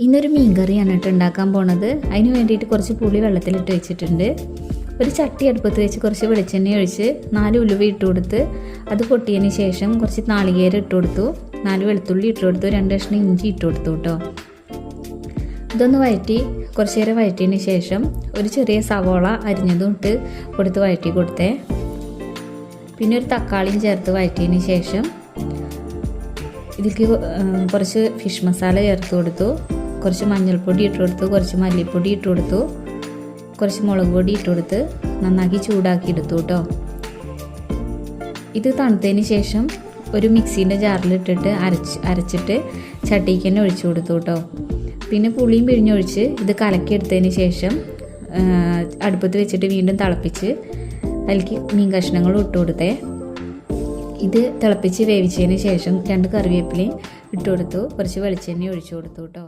ഇന്നൊരു മീൻ കറിയാണ് കേട്ടോ ഉണ്ടാക്കാൻ പോണത്. അതിന് വേണ്ടിയിട്ട് കുറച്ച് പുളി വെള്ളത്തിലിട്ട് വെച്ചിട്ടുണ്ട്. ഒരു ചട്ടി അടുപ്പത്ത് വെച്ച് കുറച്ച് വെളിച്ചെണ്ണ ഒഴിച്ച് 4 ഉലുവ ഇട്ട് കൊടുത്ത് അത് പൊട്ടിയതിന് ശേഷം കുറച്ച് നാളികേരം ഇട്ട് കൊടുത്തു, 4 വെളുത്തുള്ളി ഇട്ട് കൊടുത്തു, 2 കഷ്ണം ഇഞ്ചി ഇട്ട് കൊടുത്തു കേട്ടോ. ഇതൊന്ന് വഴറ്റി കുറച്ച് നേരം വഴറ്റിയതിന് ശേഷം ഒരു ചെറിയ സവോള അരിഞ്ഞതും ഇട്ട് കൊടുത്ത് വഴറ്റി കൊടുത്തേ. പിന്നെ ഒരു തക്കാളിയും ചേർത്ത് വഴറ്റിയതിന് ശേഷം ഇതിലേക്ക് കുറച്ച് ഫിഷ് മസാല ചേർത്ത് കൊടുത്തു, കുറച്ച് മഞ്ഞൾപ്പൊടി ഇട്ട് കൊടുത്തു, കുറച്ച് മല്ലിപ്പൊടി ഇട്ട് കൊടുത്തു, കുറച്ച് മുളക് പൊടി ഇട്ട് കൊടുത്ത് നന്നാക്കി ചൂടാക്കി എടുത്തു കേട്ടോ. ഇത് തണുത്തതിന് ശേഷം ഒരു മിക്സീൻ്റെ ജാറിലിട്ടിട്ട് അരച്ചിട്ട് ചട്ടിക്ക് തന്നെ ഒഴിച്ചു കൊടുത്തു കേട്ടോ. പിന്നെ പുളിയും പിഴിഞ്ഞൊഴിച്ച് ഇത് കലക്കിയെടുത്തതിന് ശേഷം അടുപ്പത്ത് വെച്ചിട്ട് വീണ്ടും തിളപ്പിച്ച് അതിലേക്ക് മീൻ കഷ്ണങ്ങളും ഇട്ട് കൊടുത്തേ. ഇത് തിളപ്പിച്ച് വേവിച്ചതിന് ശേഷം 2 കറിവേപ്പിലയും ഇട്ട് കൊടുത്തു, കുറച്ച് വെളിച്ചെണ്ണ ഒഴിച്ചു കൊടുത്തു കേട്ടോ.